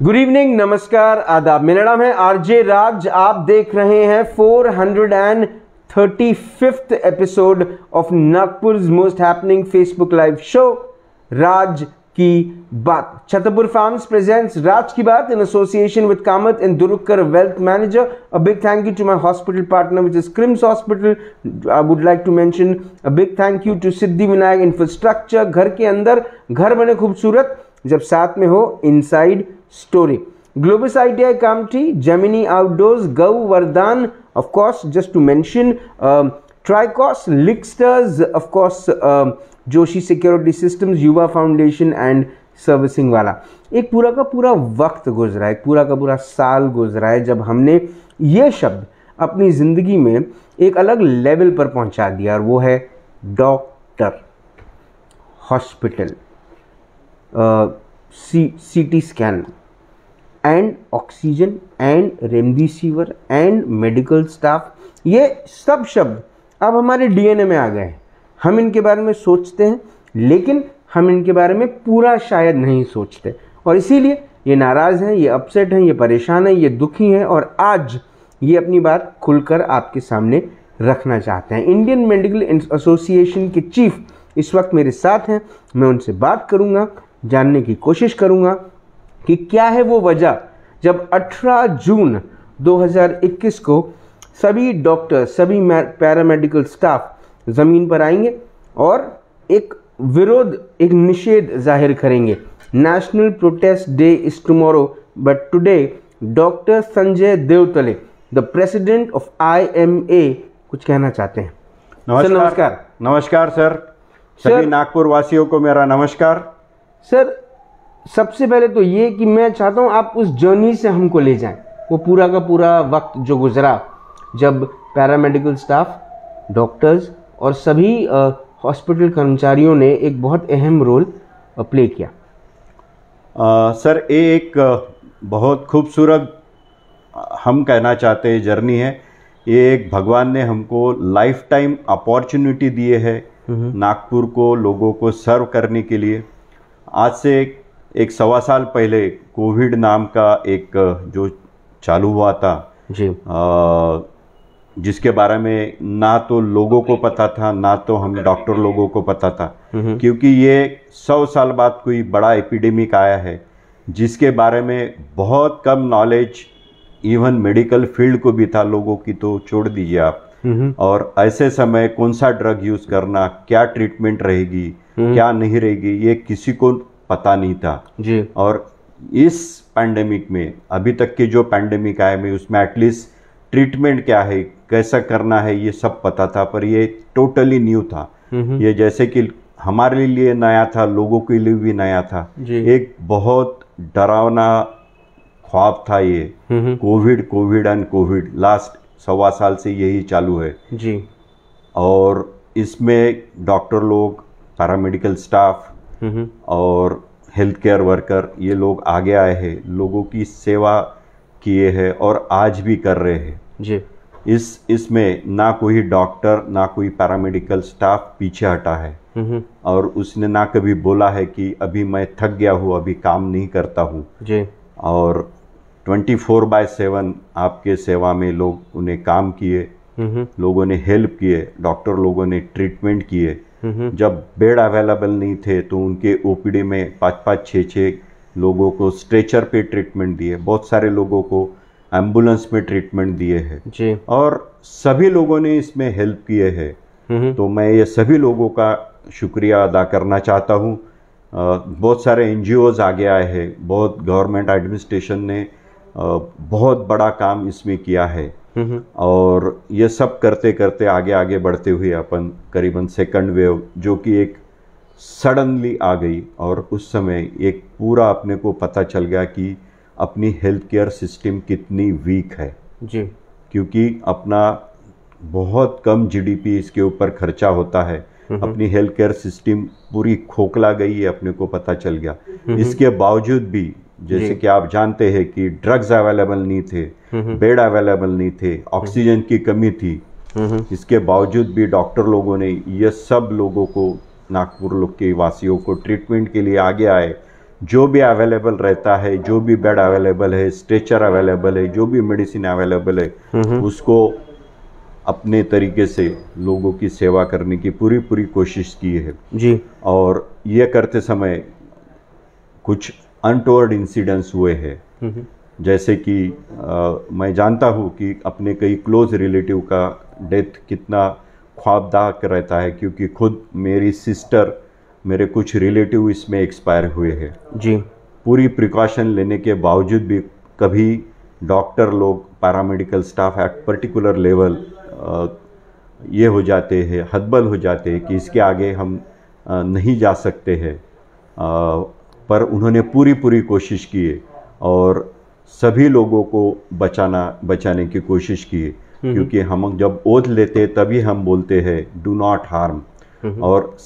Good evening, नमस्कार, आदाब। मेरा नाम है आरजे राज। आप देख रहे हैं 435th episode of Nagpur's most happening Facebook live show राज की बात। छतरपुर फार्म्स प्रेजेंट्स राज की बात in association with Kamath and Durukkar wealth manager. A big thank you to my hospital partner which is KRIMS hospital. I would like to mention a big thank you to Siddhi Vinayak infrastructure. घर के अंदर घर बने खूबसूरत जब साथ में हो inside story. Globus ITI Kamti, Gemini Outdoors, Gau Vardhan, of course, just to mention, Tricos, Licksters, of course, Joshi Security Systems, युवा फाउंडेशन एंड सर्विसिंग वाला। एक पूरा का पूरा वक्त गुजरा है, एक पूरा का पूरा साल गुजरा है जब हमने ये शब्द अपनी ज़िंदगी में एक अलग लेवल पर पहुंचा दिया, और वो है doctor, hospital, CT scan and oxygen and remdesivir and medical staff. ये सब शब्द अब हमारे डीएनए में आ गए हैं। हम इनके बारे में सोचते हैं, लेकिन हम इनके बारे में पूरा शायद नहीं सोचते, और इसीलिए ये नाराज़ हैं, ये अपसेट हैं, ये परेशान हैं, ये दुखी हैं, और आज ये अपनी बात खुलकर आपके सामने रखना चाहते हैं। इंडियन मेडिकल एसोसिएशन के चीफ इस वक्त मेरे साथ हैं। मैं उनसे बात करूँगा, जानने की कोशिश करूँगा कि क्या है वो वजह जब 18 जून 2021 को सभी डॉक्टर, सभी पैरामेडिकल स्टाफ ज़मीन पर आएंगे और एक विरोध, एक निषेध जाहिर करेंगे। National protest day is tomorrow, but today doctor Sanjay Devtale, the president of IMA, कुछ कहना चाहते हैं। नमस्कार। नमस्कार सर, सभी नागपुर वासियों को मेरा नमस्कार। सर, सबसे पहले तो ये कि मैं चाहता हूँ आप उस जर्नी से हमको ले जाएं, वो पूरा का पूरा वक्त जो गुजरा जब पैरामेडिकल स्टाफ, डॉक्टर्स और सभी हॉस्पिटल कर्मचारियों ने एक बहुत अहम रोल प्ले किया। सर, ये एक बहुत खूबसूरत, हम कहना चाहते हैं, जर्नी है। ये एक भगवान ने हमको लाइफ टाइम अपॉर्चुनिटी दिए है नागपुर को, लोगों को सर्व करने के लिए। आज से एक 1.25 साल पहले कोविड नाम का एक जो चालू हुआ था जी, जिसके बारे में ना तो लोगों को पता था, ना तो हम डॉक्टर लोगों को पता था, क्योंकि ये 100 साल बाद कोई बड़ा एपिडेमिक आया है जिसके बारे में बहुत कम नॉलेज इवन मेडिकल फील्ड को भी था, लोगों की तो छोड़ दीजिए आप। और ऐसे समय कौन सा ड्रग यूज करना, क्या ट्रीटमेंट रहेगी, क्या नहीं रहेगी, ये किसी को पता नहीं था जी। और इस पैंडेमिक में, अभी तक के जो पैंडेमिक आए में, उसमें एटलीस्ट ट्रीटमेंट क्या है, कैसा करना है, ये सब पता था, पर ये टोटली न्यू था। ये जैसे कि हमारे लिए नया था, लोगों के लिए भी नया था। एक बहुत डरावना ख्वाब था ये, कोविड एंड कोविड। लास्ट 1.25 साल से यही चालू है जी। और इसमें डॉक्टर लोग, पैरामेडिकल स्टाफ और हेल्थ केयर वर्कर, ये लोग आगे आए हैं, लोगों की सेवा किए हैं और आज भी कर रहे हैं जी। इसमें ना कोई डॉक्टर, ना कोई पैरामेडिकल स्टाफ पीछे हटा है, और उसने ना कभी बोला है कि अभी मैं थक गया हूँ, अभी काम नहीं करता हूँ जी। और 24/7 आपके सेवा में लोग उन्हें काम किए, लोगों ने हेल्प किए, डॉक्टर लोगों ने ट्रीटमेंट किए। जब बेड अवेलेबल नहीं थे तो उनके OPD में 5-5, 6-6 लोगों को स्ट्रेचर पे ट्रीटमेंट दिए, बहुत सारे लोगों को एम्बुलेंस में ट्रीटमेंट दिए हैं जी। और सभी लोगों ने इसमें हेल्प किए हैं। तो मैं ये सभी लोगों का शुक्रिया अदा करना चाहता हूँ। बहुत सारे NGOs आगे आए हैं, बहुत गवर्नमेंट एडमिनिस्ट्रेशन ने बहुत बड़ा काम इसमें किया है, और ये सब करते करते आगे आगे बढ़ते हुए अपन करीबन सेकंड वेव, जो कि एक सडनली आ गई, और उस समय एक पूरा अपने को पता चल गया कि अपनी हेल्थ केयर सिस्टम कितनी वीक है जी। क्योंकि अपना बहुत कम GDP इसके ऊपर खर्चा होता है। अपनी हेल्थ केयर सिस्टम पूरी खोखला गई है, अपने को पता चल गया। इसके बावजूद भी, जैसे कि आप जानते हैं कि ड्रग्स अवेलेबल नहीं थे, बेड अवेलेबल नहीं थे, ऑक्सीजन की कमी थी, इसके बावजूद भी डॉक्टर लोगों ने ये सब लोगों को, नागपुर लोग के वासियों को ट्रीटमेंट के लिए आगे आए, जो भी अवेलेबल रहता है, जो भी बेड अवेलेबल है, स्ट्रेचर अवेलेबल है, जो भी मेडिसिन अवेलेबल है, उसको अपने तरीके से लोगों की सेवा करने की पूरी पूरी कोशिश की है जी। और ये करते समय कुछ अनटोवर्ड इंसिडेंट्स हुए हैं। जैसे कि मैं जानता हूँ कि अपने कई क्लोज रिलेटिव का डेथ कितना ख्वाबदायक रहता है, क्योंकि खुद मेरी सिस्टर, मेरे कुछ रिलेटिव इसमें एक्सपायर हुए हैं जी। पूरी प्रिकॉशन लेने के बावजूद भी कभी डॉक्टर लोग, paramedical staff at particular level ये हो जाते हैं, हतबल हो जाते हैं कि इसके आगे हम नहीं जा सकते हैं, पर उन्होंने पूरी पूरी कोशिश की और सभी लोगों को बचाने की कोशिश की, क्योंकि हम जब ओथ लेते तभी हम बोलते हैं डू नॉट हार्म, और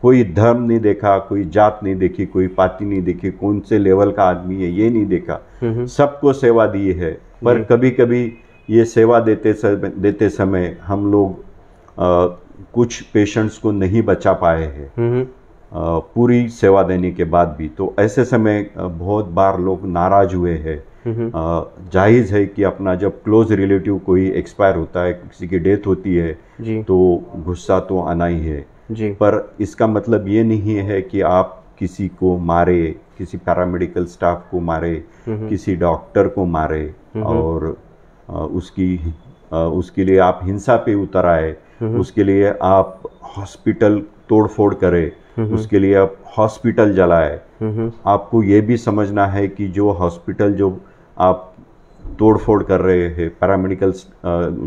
कोई धर्म नहीं देखा, कोई जात नहीं देखी, कोई पार्टी नहीं देखी, कौन से लेवल का आदमी है ये नहीं देखा, सबको सेवा दी है। पर कभी कभी ये सेवा देते समय हम लोग कुछ पेशेंट्स को नहीं बचा पाए हैं पूरी सेवा देने के बाद भी। तो ऐसे समय बहुत बार लोग नाराज हुए हैं। जायज़ है कि अपना जब क्लोज रिलेटिव कोई एक्सपायर होता है, किसी की डेथ होती है जी। तो गुस्सा तो आना ही है जी। पर इसका मतलब ये नहीं है कि आप किसी को मारे, किसी पैरामेडिकल स्टाफ को मारे, किसी डॉक्टर को मारे और उसके लिए आप हिंसा पे उतर आए, उसके लिए आप हॉस्पिटल तोड़फोड़ करे, उसके लिए आप हॉस्पिटल जलाए। आपको ये भी समझना है कि जो हॉस्पिटल जो आप तोड़फोड़ कर रहे हैं, पैरामेडिकल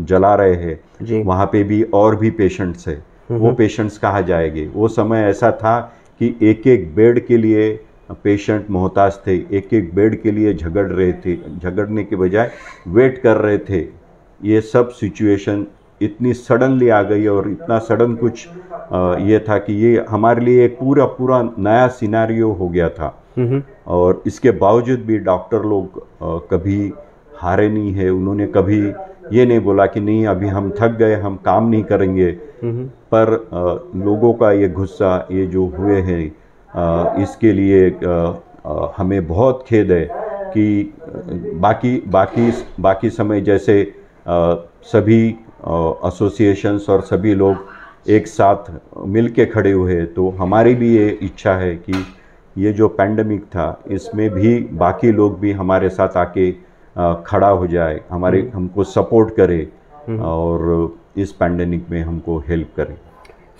जला रहे हैं, वहाँ पे भी और भी पेशेंट्स है, वो पेशेंट्स कहाँ जाएंगे। वो समय ऐसा था कि एक एक बेड के लिए पेशेंट मोहताज थे, एक एक बेड के लिए झगड़ रहे थे, झगड़ने के बजाय वेट कर रहे थे। ये सब सिचुएशन इतनी सडनली आ गई और इतना सडन कुछ ये था कि ये हमारे लिए एक पूरा नया सिनेरियो हो गया था। और इसके बावजूद भी डॉक्टर लोग कभी हारे नहीं है। उन्होंने कभी ये नहीं बोला कि नहीं अभी हम थक गए, हम काम नहीं करेंगे। पर लोगों का ये गुस्सा, ये जो हुए हैं, इसके लिए हमें बहुत खेद है कि बाकी समय जैसे सभी एसोसिएशंस और सभी लोग एक साथ मिल के खड़े हुए, तो हमारी भी ये इच्छा है कि ये जो पैंडमिक था इसमें भी बाकी लोग भी हमारे साथ आके खड़ा हो जाए, हमको सपोर्ट करे और इस पैंडमिक में हमको हेल्प करे।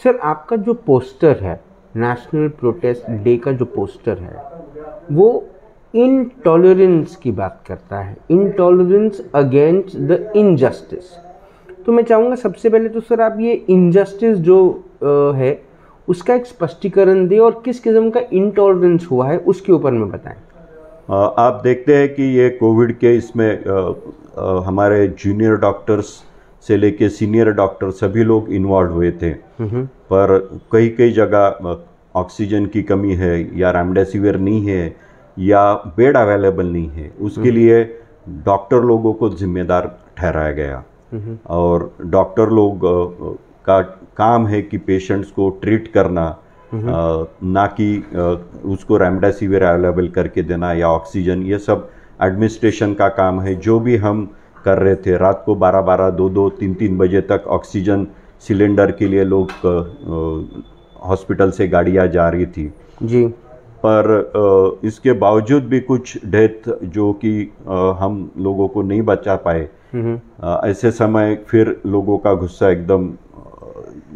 सर, आपका जो पोस्टर है, नेशनल प्रोटेस्ट डे का जो पोस्टर है, वो इनटॉलरेंस की बात करता है, इनटॉलरेंस अगेंस्ट द इनजस्टिस। तो मैं चाहूँगा सबसे पहले तो सर आप ये इनजस्टिस जो है उसका एक स्पष्टीकरण दें और किस किस्म का इनटॉलरेंस हुआ है उसके ऊपर में बताएं। आप देखते हैं कि ये कोविड के इसमें हमारे जूनियर डॉक्टर्स से लेके सीनियर डॉक्टर सभी लोग इन्वॉल्व हुए थे, पर कई जगह ऑक्सीजन की कमी है या रेमडेसिविर नहीं है या बेड अवेलेबल नहीं है, उसके लिए डॉक्टर लोगों को जिम्मेदार ठहराया गया। और डॉक्टर लोग का काम है कि पेशेंट्स को ट्रीट करना, ना कि उसको रेमडेसिविर अवेलेबल करके देना या ऑक्सीजन। ये सब एडमिनिस्ट्रेशन का काम है। जो भी हम कर रहे थे, रात को 12-12, 2-2, 3-3 बजे तक ऑक्सीजन सिलेंडर के लिए लोग हॉस्पिटल से गाड़ियाँ जा रही थी जी। पर इसके बावजूद भी कुछ डेथ जो कि हम लोगों को नहीं बचा पाए, ऐसे समय फिर लोगों का गुस्सा एकदम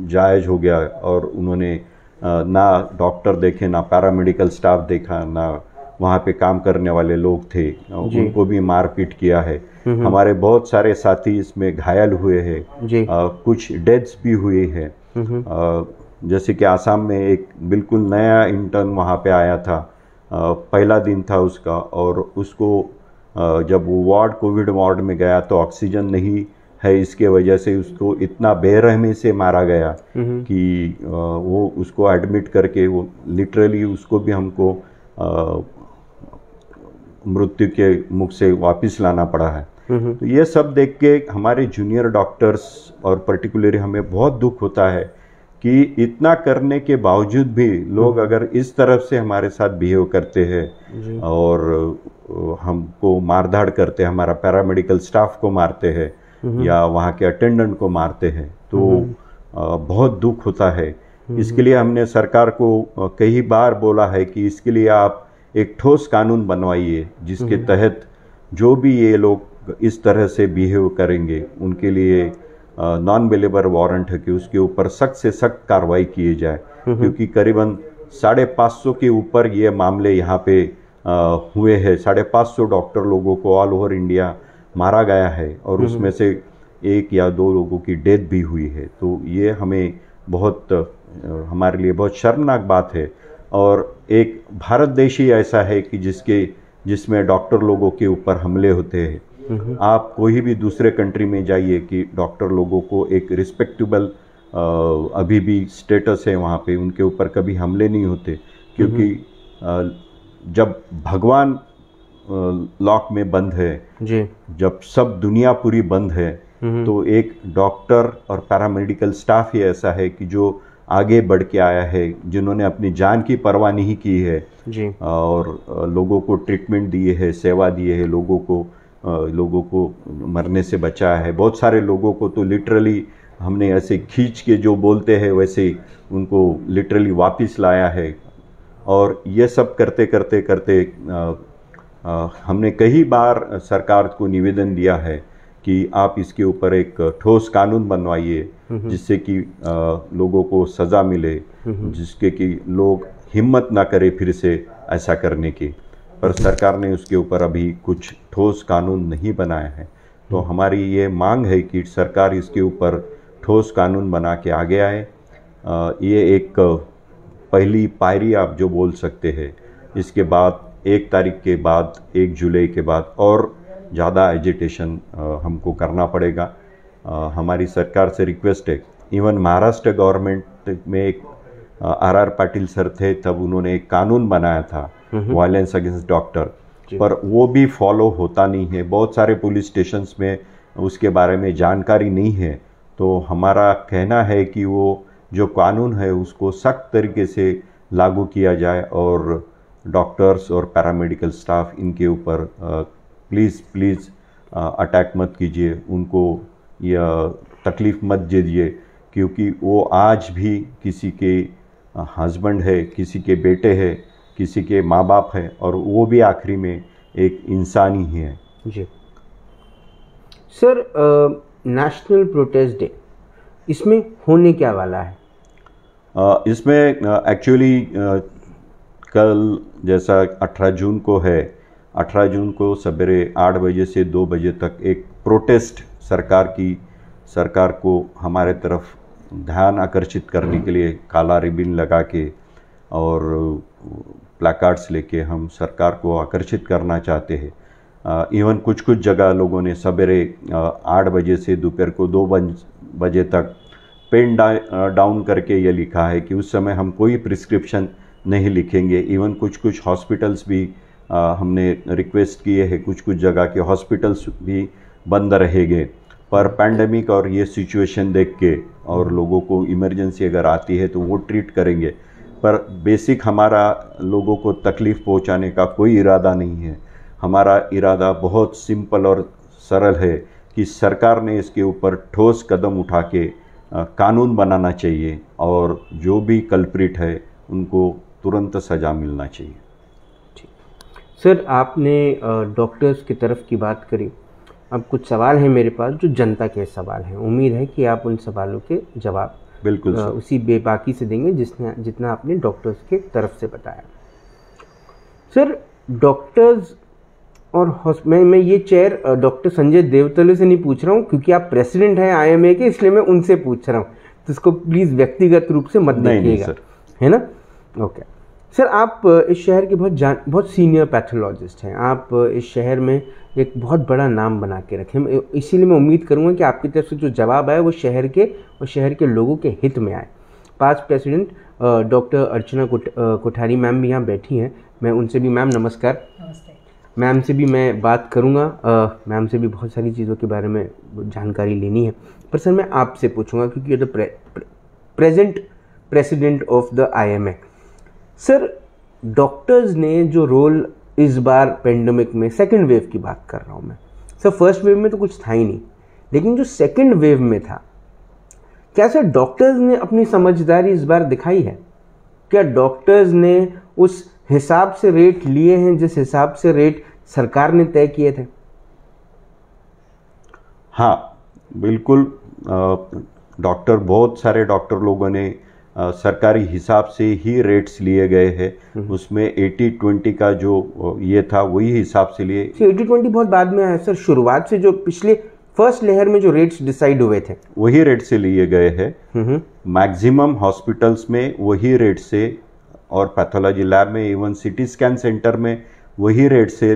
जायज़ हो गया और उन्होंने ना डॉक्टर देखे, ना पैरामेडिकल स्टाफ देखा, ना वहाँ पे काम करने वाले लोग थे, उनको भी मारपीट किया है। हमारे बहुत सारे साथी इसमें घायल हुए हैं, कुछ डेथ्स भी हुई है। जैसे कि आसाम में एक बिल्कुल नया इंटर्न वहाँ पे आया था, पहला दिन था उसका, और उसको जब वो कोविड वार्ड में गया तो ऑक्सीजन नहीं है, इसके वजह से उसको इतना बेरहमी से मारा गया कि वो उसको एडमिट करके वो लिटरली उसको भी हमको मृत्यु के मुख से वापस लाना पड़ा है। तो ये सब देख के हमारे जूनियर डॉक्टर्स और पर्टिकुलरली हमें बहुत दुख होता है कि इतना करने के बावजूद भी लोग अगर इस तरफ से हमारे साथ बिहेव करते हैं और हमको मारधाड़ करते हैं, हमारा पैरामेडिकल स्टाफ को मारते हैं या वहाँ के अटेंडेंट को मारते हैं, तो बहुत दुख होता है। इसके लिए हमने सरकार को कई बार बोला है कि इसके लिए आप एक ठोस कानून बनवाइए जिसके तहत जो भी ये लोग इस तरह से बिहेव करेंगे उनके लिए नॉन बेलेबल वारंट है कि उसके ऊपर सख्त से सख्त कार्रवाई किए जाए, क्योंकि करीबन 550 के ऊपर ये मामले यहाँ पे हुए हैं। 550 डॉक्टर लोगों को ऑल ओवर इंडिया मारा गया है और उसमें से 1 या 2 लोगों की डेथ भी हुई है। तो ये हमें बहुत हमारे लिए बहुत शर्मनाक बात है। और एक भारत देश ही ऐसा है कि जिसमें डॉक्टर लोगों के ऊपर हमले होते हैं। आप कोई भी दूसरे कंट्री में जाइए कि डॉक्टर लोगों को एक रिस्पेक्टेबल अभी भी स्टेटस है वहाँ पे, उनके ऊपर कभी हमले नहीं होते, क्योंकि जब भगवान लॉक में बंद है जी, जब सब दुनिया पूरी बंद है, तो एक डॉक्टर और पैरामेडिकल स्टाफ ही ऐसा है कि जो आगे बढ़ के आया है, जिन्होंने अपनी जान की परवाह नहीं की है जी, और लोगों को ट्रीटमेंट दिए है, सेवा दिए है, लोगों को मरने से बचाया है। बहुत सारे लोगों को तो लिटरली हमने ऐसे खींच के जो बोलते हैं वैसे उनको लिटरली वापस लाया है। और ये सब करते करते करते हमने कई बार सरकार को निवेदन दिया है कि आप इसके ऊपर एक ठोस कानून बनवाइए जिससे कि लोगों को सज़ा मिले, जिसके कि लोग हिम्मत ना करे फिर से ऐसा करने की। पर सरकार ने उसके ऊपर अभी कुछ ठोस कानून नहीं बनाया है। तो हमारी ये मांग है कि सरकार इसके ऊपर ठोस कानून बना के आगे आए। ये एक पहली पायरी आप जो बोल सकते हैं। इसके बाद 1 तारीख के बाद, 1 जुलाई के बाद और ज़्यादा एजिटेशन हमको करना पड़ेगा। हमारी सरकार से रिक्वेस्ट है। इवन महाराष्ट्र गवर्नमेंट में एक RR पाटिल सर थे, तब उन्होंने एक कानून बनाया था वायलेंस अगेंस्ट डॉक्टर, पर वो भी फॉलो होता नहीं है। बहुत सारे पुलिस स्टेशंस में उसके बारे में जानकारी नहीं है। तो हमारा कहना है कि वो जो कानून है उसको सख्त तरीके से लागू किया जाए और डॉक्टर्स और पैरामेडिकल स्टाफ इनके ऊपर प्लीज़ अटैक मत कीजिए, उनको यह तकलीफ़ मत दीजिए, क्योंकि वो आज भी किसी के हस्बैंड है, किसी के बेटे है, किसी के माँ बाप है, और वो भी आखिरी में एक इंसान ही है। जी सर, नेशनल प्रोटेस्ट डे इसमें होने क्या वाला है? इसमें एक्चुअली कल जैसा 18 जून को है, 18 जून को सवेरे 8 बजे से 2 बजे तक एक प्रोटेस्ट सरकार को हमारे तरफ ध्यान आकर्षित करने के लिए काला रिबन लगा के और प्लाकार्ड्स लेके हम सरकार को आकर्षित करना चाहते हैं। इवन कुछ जगह लोगों ने सवेरे 8 बजे से दोपहर को 2 बजे तक पेन डाउन करके ये लिखा है कि उस समय हम कोई प्रिस्क्रिप्शन नहीं लिखेंगे। इवन कुछ हॉस्पिटल्स भी हमने रिक्वेस्ट किए हैं, कुछ जगह के हॉस्पिटल्स भी बंद रहेंगे। पर पैंडेमिक और ये सिचुएशन देख के और लोगों को इमरजेंसी अगर आती है तो वो ट्रीट करेंगे, पर बेसिक हमारा लोगों को तकलीफ़ पहुंचाने का कोई इरादा नहीं है। हमारा इरादा बहुत सिंपल और सरल है कि सरकार ने इसके ऊपर ठोस कदम उठा के कानून बनाना चाहिए और जो भी कल्प्रिट है उनको तुरंत सज़ा मिलना चाहिए। सर, आपने डॉक्टर्स की तरफ की बात करी। अब कुछ सवाल हैं मेरे पास जो जनता के सवाल हैं। उम्मीद है कि आप उन सवालों के जवाब बिल्कुल उसी बेबाकी से देंगे जितना आपने डॉक्टर्स के तरफ से बताया। सर, डॉक्टर्स और मैं ये चेयर डॉक्टर संजय देवतले से नहीं पूछ रहा हूँ, क्योंकि आप प्रेसिडेंट हैं IMA के, इसलिए मैं उनसे पूछ रहा हूँ। तो इसको प्लीज़ व्यक्तिगत रूप से मत देखिएगा, है ना? ओके सर, आप इस शहर के बहुत सीनियर पैथोलॉजिस्ट हैं। आप इस शहर में एक बहुत बड़ा नाम बना के रखें। इसीलिए मैं उम्मीद करूंगा कि आपकी तरफ से जो जवाब आए वो शहर के लोगों के हित में आए। पास्ट प्रेसिडेंट डॉक्टर अर्चना कोठारी मैम भी यहाँ बैठी हैं। मैं उनसे भी, मैम नमस्कार। नमस्ते। मैम से भी मैं बात करूँगा। मैम से भी बहुत सारी चीज़ों के बारे में जानकारी लेनी है। पर सर, मैं आपसे पूछूंगा क्योंकि ये तो present president of the IMA। Sir, doctors ने जो रोल इस बार पेंडेमिक में, सेकेंड वेव की बात कर रहा हूँ मैं सर, फर्स्ट वेव में तो कुछ था ही नहीं, लेकिन जो सेकेंड वेव में था, क्या सर डॉक्टर्स ने अपनी समझदारी इस बार दिखाई है? क्या डॉक्टर्स ने उस हिसाब से रेट लिए हैं जिस हिसाब से रेट सरकार ने तय किए थे? हाँ, बिल्कुल। डॉक्टर, बहुत सारे डॉक्टर लोगों ने सरकारी हिसाब से ही रेट्स लिए गए हैं। उसमें 80-20 का जो ये था वही हिसाब से लिए। 80-20 बहुत बाद में आया सर, शुरुआत से जो पिछले फर्स्ट लहर में जो रेट्स डिसाइड हुए थे वही रेट से लिए गए हैं। मैक्सिमम हॉस्पिटल्स में वही रेट से, और पैथोलॉजी लैब में, इवन सिटी स्कैन सेंटर में वही रेट से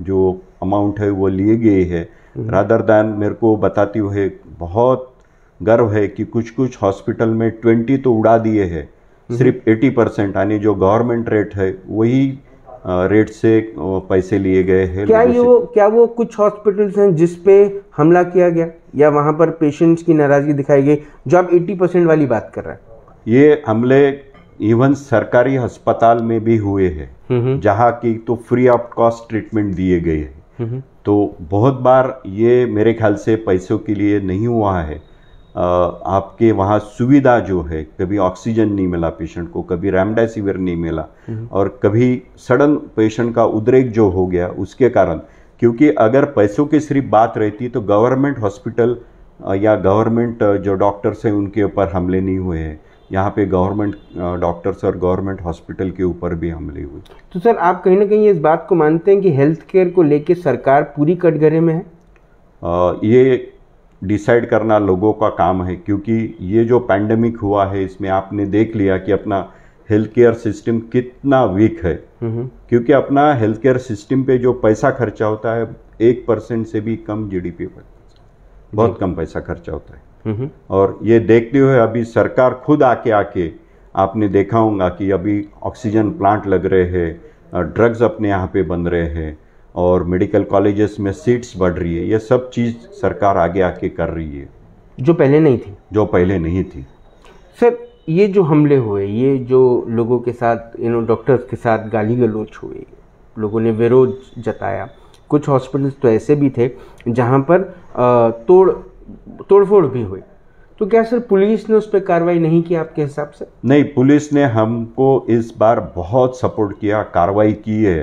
जो अमाउंट है वो लिए गए हैं। रादर दैन, मेरे को बताते हुए बहुत गर्व है कि कुछ कुछ हॉस्पिटल में 20 तो उड़ा दिए हैं, सिर्फ 80% यानी जो गवर्नमेंट रेट है वही रेट से पैसे लिए गए हैं। क्या वो कुछ हॉस्पिटल्स हैं जिस पे हमला किया गया या वहां पर पेशेंट्स की नाराजगी दिखाई गई, जो आप 80% वाली बात कर रहे हैं? ये हमले इवन सरकारी अस्पताल में भी हुए हैं, जहां की तो फ्री ऑफ कॉस्ट ट्रीटमेंट दिए गए हैं। तो बहुत बार ये मेरे ख्याल से पैसों के लिए नहीं हुआ है। आपके वहाँ सुविधा जो है, कभी ऑक्सीजन नहीं मिला पेशेंट को, कभी रेमडेसिविर नहीं मिला, और कभी सडन पेशेंट का उद्रेक जो हो गया उसके कारण। क्योंकि अगर पैसों की सिर्फ बात रहती तो गवर्नमेंट हॉस्पिटल या गवर्नमेंट जो डॉक्टर्स हैं उनके ऊपर हमले नहीं हुए हैं। यहाँ पे गवर्नमेंट डॉक्टर्स और गवर्नमेंट हॉस्पिटल के ऊपर भी हमले हुए। तो सर, आप कहीं ना कहीं इस बात को मानते हैं कि हेल्थ केयर को लेके सरकार पूरी कटघरे में है? ये डिसाइड करना लोगों का काम है, क्योंकि ये जो पैंडेमिक हुआ है इसमें आपने देख लिया कि अपना हेल्थ केयर सिस्टम कितना वीक है। क्योंकि अपना हेल्थ केयर सिस्टम पे जो पैसा खर्चा होता है 1% से भी कम GDP पर, बहुत कम पैसा खर्चा होता है। और ये देखते हुए अभी सरकार खुद आके आपने देखा होगा कि अभी ऑक्सीजन प्लांट लग रहे हैं, ड्रग्स अपने यहाँ पे बन रहे हैं, और मेडिकल कॉलेजेस में सीट्स बढ़ रही है। ये सब चीज़ सरकार आगे आके कर रही है, जो पहले नहीं थी। सर, ये जो हमले हुए, ये जो लोगों के साथ, डॉक्टर्स के साथ गाली गलौच हुए, लोगों ने विरोध जताया, कुछ हॉस्पिटल्स तो ऐसे भी थे जहाँ पर तोड़फोड़ भी हुई, तो क्या सर पुलिस ने उस पर कार्रवाई नहीं की आपके हिसाब से? नहीं, पुलिस ने हमको इस बार बहुत सपोर्ट किया, कार्रवाई की है।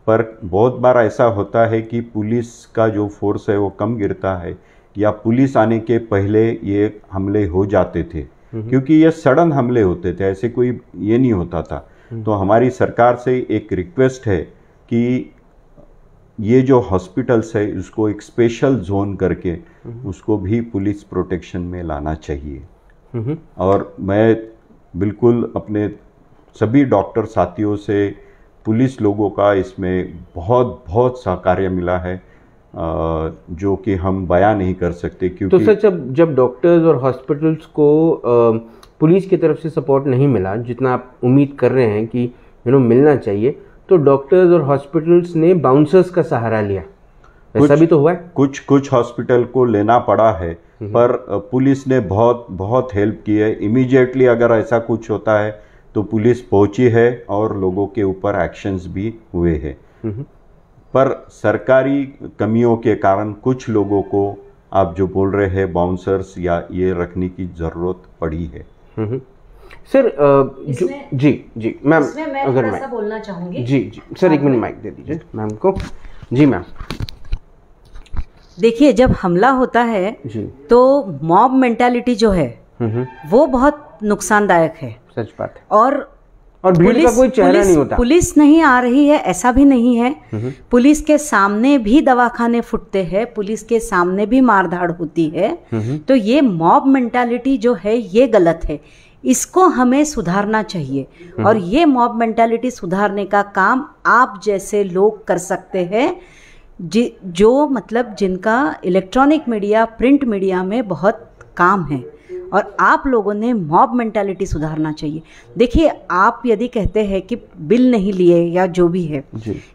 पर बहुत बार ऐसा होता है कि पुलिस का जो फोर्स है वो कम गिरता है, या पुलिस आने के पहले ये हमले हो जाते थे, क्योंकि ये सडन हमले होते थे, ऐसे कोई ये नहीं होता था। तो हमारी सरकार से एक रिक्वेस्ट है कि ये जो हॉस्पिटल्स है उसको एक स्पेशल जोन करके उसको भी पुलिस प्रोटेक्शन में लाना चाहिए। और मैं बिल्कुल अपने सभी डॉक्टर साथियों से, पुलिस लोगों का इसमें बहुत बहुत सहकार्य मिला है, जो कि हम बयां नहीं कर सकते। क्योंकि तो सर, जब डॉक्टर्स और हॉस्पिटल्स को पुलिस की तरफ से सपोर्ट नहीं मिला, जितना आप उम्मीद कर रहे हैं कि मिलना चाहिए, तो डॉक्टर्स और हॉस्पिटल्स ने बाउंसर्स का सहारा लिया, ऐसा भी तो हुआ है? कुछ हॉस्पिटल को लेना पड़ा है, पर पुलिस ने बहुत बहुत हेल्प की है। इमीडिएटली अगर ऐसा कुछ होता है तो पुलिस पहुंची है और लोगों के ऊपर एक्शंस भी हुए हैं। पर सरकारी कमियों के कारण कुछ लोगों को, आप जो बोल रहे हैं बाउंसर्स या ये रखने की जरूरत पड़ी है। सर, जी मैम, अगर मैं बोलना चाहूंगी। जी सर, एक मिनट माइक दे दीजिए मैम को। जी मैम। देखिए, जब हमला होता है तो मॉब मेंटालिटी जो है वो बहुत नुकसानदायक है। सच बात है। और भीड़ का कोई चेहरा नहीं होता। पुलिस नहीं आ रही है ऐसा भी नहीं है। पुलिस के सामने भी दवाखाने फुटते हैं, पुलिस के सामने भी मारधाड़ होती है। तो ये मॉब मेंटालिटी जो है ये गलत है, इसको हमें सुधारना चाहिए। और ये मॉब मेंटालिटी सुधारने का काम आप जैसे लोग कर सकते हैं, जो मतलब जिनका इलेक्ट्रॉनिक मीडिया, प्रिंट मीडिया में बहुत काम है, और आप लोगों ने मॉब मेंटालिटी सुधारना चाहिए। देखिए, आप यदि कहते हैं कि बिल नहीं लिए या जो भी है,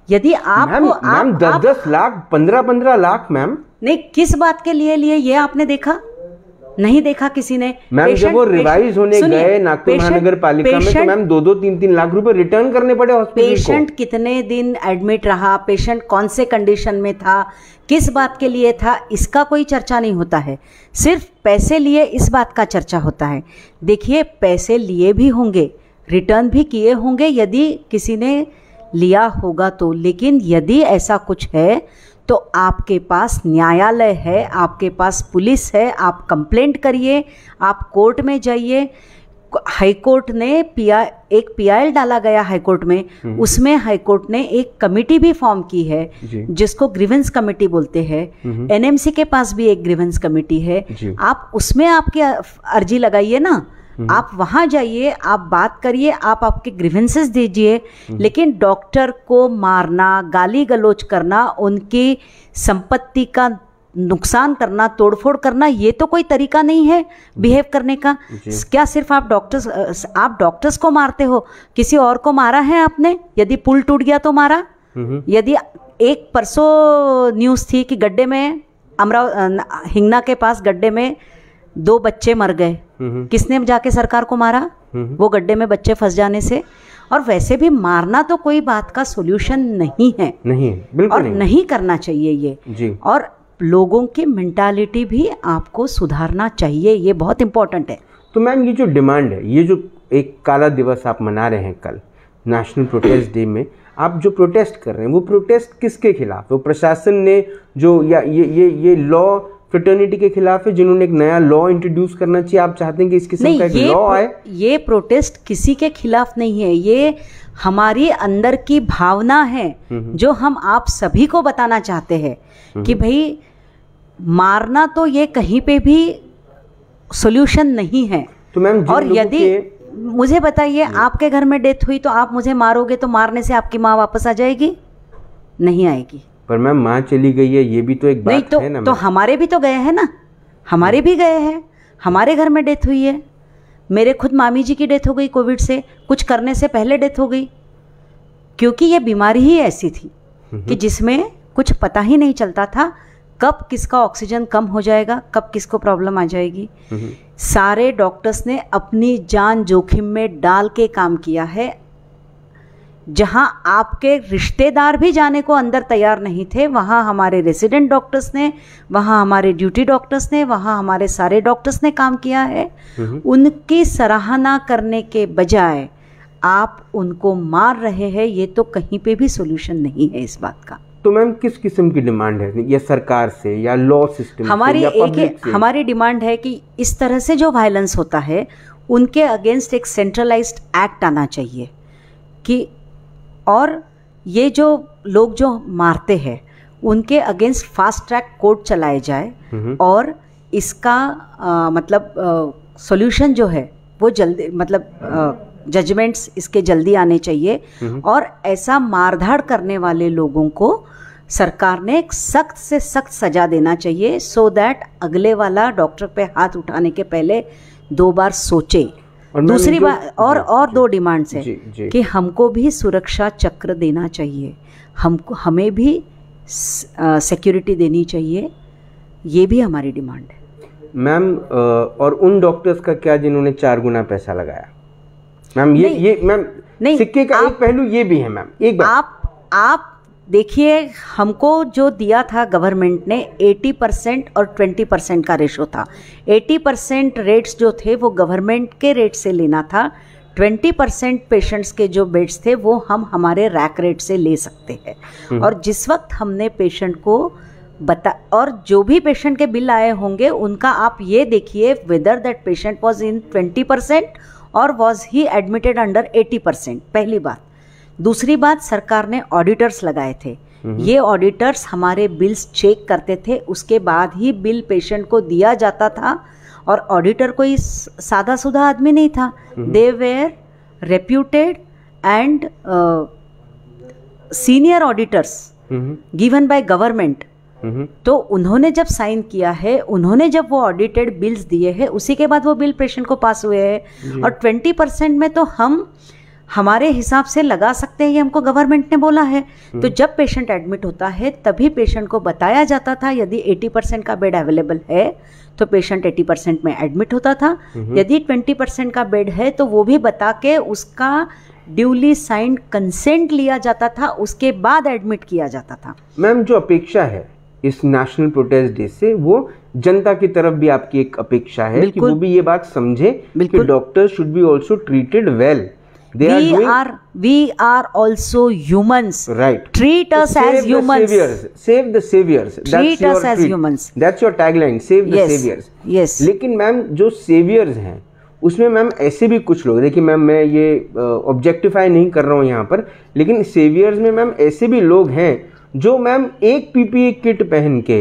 यदि आपको मैम 10-10 लाख 15-15 लाख मैम, नहीं, किस बात के लिए ये आपने देखा? नहीं देखा किसी ने। मैम जब वो रिवाइज होने गए नागपुर महानगर पालिका में तो मैम 2-3 लाख रुपए रिटर्न करने पड़े हॉस्पिटल को। पेशेंट कितने दिन एडमिट रहा, पेशेंट कौन से कंडीशन में था, किस बात के लिए था, इसका कोई चर्चा नहीं होता है। सिर्फ पैसे लिए इस बात का चर्चा होता है। देखिए पैसे लिए भी होंगे, रिटर्न भी किए होंगे यदि किसी ने लिया होगा तो, लेकिन यदि ऐसा कुछ है तो आपके पास न्यायालय है, आपके पास पुलिस है, आप कंप्लेंट करिए, आप कोर्ट में जाइए। हाई कोर्ट ने एक PIL डाला गया हाई कोर्ट में, उसमें हाई कोर्ट ने एक कमेटी भी फॉर्म की है जिसको ग्रीवेंस कमेटी बोलते हैं। NMC के पास भी एक ग्रीवेंस कमेटी है, आप उसमें आपकी अर्जी लगाइए ना, आप वहां जाइए, आप बात करिए, आप आपके ग्रीवेंसेस दीजिए। लेकिन डॉक्टर को मारना, गाली गलौज करना, उनकी संपत्ति का नुकसान करना, तोड़फोड़ करना, ये तो कोई तरीका नहीं है बिहेव करने का। क्या सिर्फ आप डॉक्टर्स को मारते हो? किसी और को मारा है आपने? यदि पुल टूट गया तो मारा? यदि एक परसों न्यूज़ थी कि गड्ढे में हिंगना के पास गड्ढे में 2 बच्चे मर गए, किसने जाके सरकार को मारा? वो गड्ढे में बच्चे फंस जाने से। और वैसे भी मारना तो कोई बात का सॉल्यूशन नहीं है, बिल्कुल और नहीं करना चाहिए ये जी। और लोगों की मेंटालिटी भी आपको सुधारना चाहिए, ये बहुत इंपॉर्टेंट है। तो मैम ये जो डिमांड है, ये जो एक काला दिवस आप मना रहे हैं कल नेशनल प्रोटेस्ट डे में, आप जो प्रोटेस्ट कर रहे हैं वो प्रोटेस्ट किसके खिलाफ? वो प्रशासन ने जो या ये लॉ फ्रेटर्निटी के खिलाफ है जिन्होंने एक नया लॉ इंट्रोड्यूस करना चाहिए? आप चाहते हैं कि इस किस्म का एक लॉ आए? ये प्रोटेस्ट किसी के खिलाफ नहीं है, ये हमारी अंदर की भावना है जो हम आप सभी को बताना चाहते हैं कि भाई मारना तो ये कहीं पे भी सॉल्यूशन नहीं है। तो मैम और यदि मुझे बताइए आपके घर में डेथ हुई तो आप मुझे मारोगे तो मारने से आपकी माँ वापस आ जाएगी? नहीं आएगी। पर मैम माँ चली गई है, ये भी तो एक बात है ना। तो हमारे भी तो गए हैं ना, हमारे भी गए हैं, हमारे घर में डेथ हुई है। मेरे खुद मामी जी की डेथ हो गई कोविड से, कुछ करने से पहले डेथ हो गई, क्योंकि ये बीमारी ही ऐसी थी कि जिसमें कुछ पता ही नहीं चलता था कब किसका ऑक्सीजन कम हो जाएगा, कब किसको प्रॉब्लम आ जाएगी। सारे डॉक्टर्स ने अपनी जान जोखिम में डाल के काम किया है। जहां आपके रिश्तेदार भी जाने को अंदर तैयार नहीं थे, वहां हमारे रेसिडेंट डॉक्टर्स ने, वहां हमारे ड्यूटी डॉक्टर्स ने, वहां हमारे सारे डॉक्टर्स ने काम किया है। उनकी सराहना करने के बजाय आप उनको मार रहे हैं, ये तो कहीं पे भी सॉल्यूशन नहीं है इस बात का। तो मैम किस किस्म की डिमांड है, या सरकार से या लॉ सिस्टम हमारी से, या पब्लिक से? हमारी डिमांड है कि इस तरह से जो वायलेंस होता है उनके अगेंस्ट एक सेंट्रलाइज्ड एक्ट आना चाहिए कि, और ये जो लोग जो मारते हैं उनके अगेंस्ट फास्ट ट्रैक कोर्ट चलाए जाए और इसका सॉल्यूशन जो है वो जल्दी जजमेंट्स इसके जल्दी आने चाहिए। और ऐसा मारधाड़ करने वाले लोगों को सरकार ने एक सख्त से सख्त सजा देना चाहिए, सो दैट अगले वाला डॉक्टर पे हाथ उठाने के पहले 2 बार सोचे। दूसरी बात और 2 डिमांड्स है कि हमको भी सुरक्षा चक्र देना चाहिए, हमें भी सिक्योरिटी देनी चाहिए, ये भी हमारी डिमांड है। मैम और उन डॉक्टर्स का क्या जिन्होंने 4 गुना पैसा लगाया? मैम ये मैम सिक्के का एक पहलू ये भी है मैम। एक बात आप देखिए, हमको जो दिया था गवर्नमेंट ने 80% और 20% का रेशो था। 80% रेट्स जो थे वो गवर्नमेंट के रेट से लेना था, 20% पेशेंट्स के जो बेड्स थे वो हम हमारे रैक रेट से ले सकते हैं। और जिस वक्त हमने पेशेंट को और जो भी पेशेंट के बिल आए होंगे उनका आप ये देखिए whether that patient was in 20% और वॉज ही एडमिटेड अंडर 80%, पहली बात। दूसरी बात, सरकार ने ऑडिटर्स लगाए थे, ये ऑडिटर्स हमारे बिल्स चेक करते थे, उसके बाद ही बिल पेशेंट को दिया जाता था। और ऑडिटर कोई सादा सुधा आदमी नहीं था, they were reputed and senior auditors given by government. तो उन्होंने जब साइन किया है, उन्होंने जब वो ऑडिटेड बिल्स दिए हैं, उसी के बाद वो बिल पेशेंट को पास हुए हैं। और 20% में तो हम हमारे हिसाब से लगा सकते हैं, ये हमको गवर्नमेंट ने बोला है। तो जब पेशेंट एडमिट होता है तभी पेशेंट को बताया जाता था, यदि 80% का बेड अवेलेबल है तो पेशेंट 80% में एडमिट होता था, यदि 20% का बेड है तो वो भी बता के उसका ड्यूली साइंड कंसेंट लिया जाता था, उसके बाद एडमिट किया जाता था। मैम जो अपेक्षा है इस नेशनल प्रोटेस्ट डे से, वो जनता की तरफ भी आपकी एक अपेक्षा है कि वो भी ये बात समझे कि doctor should be also treated well. We are also humans. Right. Treat us as humans. Save the saviors. Treat us as humans. That's your tagline. Save the saviors. Yes. लेकिन मैम जो saviors हैं उसमें ma'am ऐसे भी कुछ लोग, देखिए ma'am मैं ये ऑब्जेक्टिफाई नहीं कर रहा हूँ यहाँ पर, लेकिन सेवियर्स में मैम ऐसे भी लोग हैं जो मैम एक पीपीई किट पहन के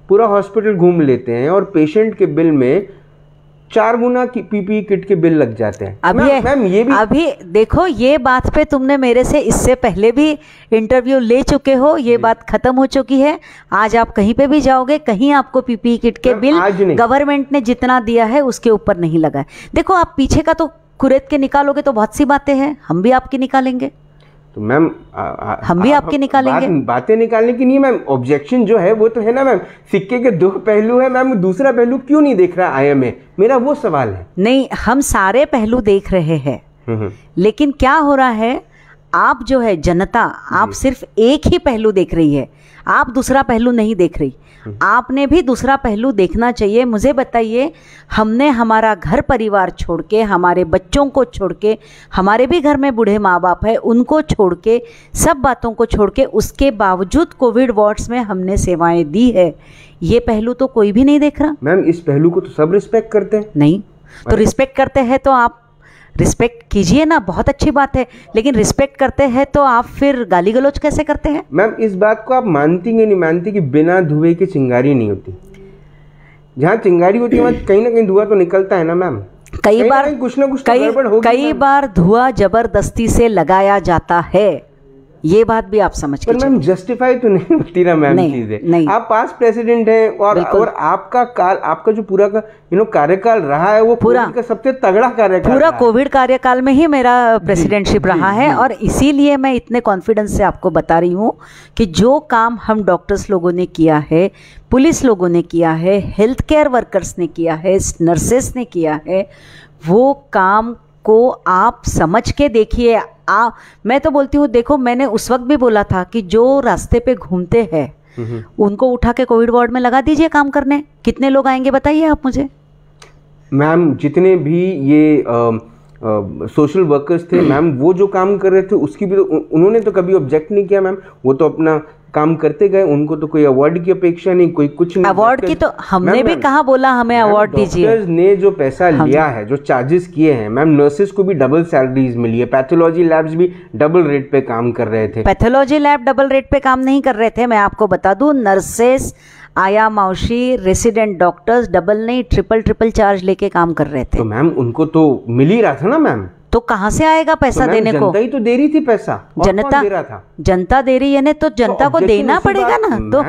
पूरा हॉस्पिटल घूम लेते हैं और पेशेंट के बिल में 4 गुना की पीपीई किट के बिल लग जाते हैं। मैम ये भी अभी देखो, ये बात पे तुमने मेरे से इससे पहले भी इंटरव्यू ले चुके हो, ये बात खत्म हो चुकी है। आज आप कहीं पे भी जाओगे, कहीं आपको पीपीई किट के बिल गवर्नमेंट ने जितना दिया है उसके ऊपर नहीं लगा है। देखो, आप पीछे का तो कुरेद के निकालोगे तो बहुत सी बातें हैं, हम भी आपकी निकालेंगे। तो मैम हम भी आपकी निकालेंगे। बातें निकालने की नहीं मैम, ऑब्जेक्शन जो है वो तो है ना मैम, सिक्के के 2 पहलू है मैम, दूसरा पहलू क्यों नहीं देख रहा आईएमए, मेरा वो सवाल है। नहीं, हम सारे पहलू देख रहे हैं, लेकिन क्या हो रहा है, आप जो है जनता, आप सिर्फ एक ही पहलू देख रही है, आप दूसरा पहलू नहीं देख रही। आपने भी दूसरा पहलू देखना चाहिए। मुझे बताइए, हमने हमारा घर परिवार छोड़ के, हमारे बच्चों को छोड़ के, हमारे भी घर में बूढ़े माँ बाप है, उनको छोड़ के, सब बातों को छोड़ के, उसके बावजूद कोविड वार्ड्स में हमने सेवाएं दी है। ये पहलू तो कोई भी नहीं देख रहा। मैम इस पहलू को तो सब रिस्पेक्ट करते हैं। नहीं, तो रिस्पेक्ट करते हैं तो आप रिस्पेक्ट कीजिए ना, बहुत अच्छी बात है, लेकिन रिस्पेक्ट करते हैं तो आप फिर गाली गलौज कैसे करते हैं? मैम इस बात को आप मानती है नहीं मानती कि बिना धुएं के चिंगारी नहीं होती। जहाँ चिंगारी होती है वहाँ कहीं ना कहीं धुआं तो निकलता है ना मैम। कई बार कुछ ना कुछ गड़बड़ होगी। कई बार धुआं जबरदस्ती से लगाया जाता है, ये बात भी आप समझ के। मैम जस्टिफाई तो नहीं होती ना मैम चीजें। आप पास प्रेसिडेंट हैं और आपका जो पूरा का कार्यकाल रहा है वो पूरा का सबसे तगड़ा कार्यकाल, पूरा कोविड कार्यकाल में ही मेरा प्रेसिडेंटशिप रहा है। और इसीलिए मैं इतने कॉन्फिडेंस से आपको बता रही हूँ कि जो काम हम डॉक्टर्स लोगों ने किया है, पुलिस लोगों ने किया है, हेल्थ केयर वर्कर्स ने किया है, नर्सेस ने किया है, वो काम को आप समझ के देखिए। मैं तो बोलती हूँ, देखो मैंने उस वक्त भी बोला था कि जो रास्ते पे घूमते हैं उनको उठा के कोविड वार्ड में लगा दीजिए काम करने। कितने लोग आएंगे बताइए आप मुझे। मैम जितने भी ये सोशल वर्कर्स थे मैम, वो जो काम कर रहे थे उसकी भी तो उन्होंने तो कभी ऑब्जेक्ट नहीं किया मैम, वो तो अपना काम करते गए, उनको तो कोई अवार्ड की अपेक्षा नहीं, कोई कुछ नहीं। अवार्ड की तो हमने भी कहा बोला हमें अवार्ड दीजिए। डॉक्टर्स ने जो पैसा लिया है, जो चार्जेस किए हैं मैम, नर्सेस को भी डबल सैलरीज मिली है, पैथोलॉजी लैब्स भी डबल रेट पे काम कर रहे थे। पैथोलॉजी लैब डबल रेट पे काम नहीं कर रहे थे, मैं आपको बता दूं, नर्सेस, आया मावशी, रेसिडेंट डॉक्टर्स डबल नहीं ट्रिपल चार्ज लेके काम कर रहे थे। तो मैम उनको तो मिल ही रहा था ना मैम। तो कहाँ से आएगा पैसा तो देने को? जनता ही तो दे रही थी पैसा। जनता दे रहा था? जनता दे रही है ना, तो जनता को देना पड़ेगा ना। तो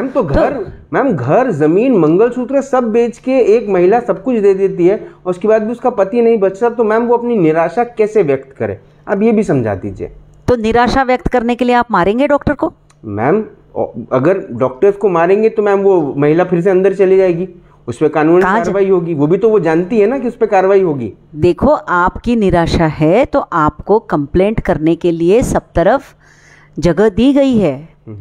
मैम घर जमीन मंगलसूत्र सब बेच के एक महिला सब कुछ दे देती है और उसके बाद भी उसका पति नहीं बचता, तो मैम वो अपनी निराशा कैसे व्यक्त करे, आप ये भी समझा दीजिए। तो निराशा व्यक्त करने के लिए आप मारेंगे डॉक्टर को? मैम अगर डॉक्टर्स को मारेंगे तो मैम वो महिला फिर से अंदर चली जाएगी, उस पर कानूनी कार्रवाई होगी, वो भी तो वो जानती है ना कि उस पर कार्रवाई होगी। देखो, आपकी निराशा है तो आपको कंप्लेंट करने के लिए सब तरफ जगह दी गई है।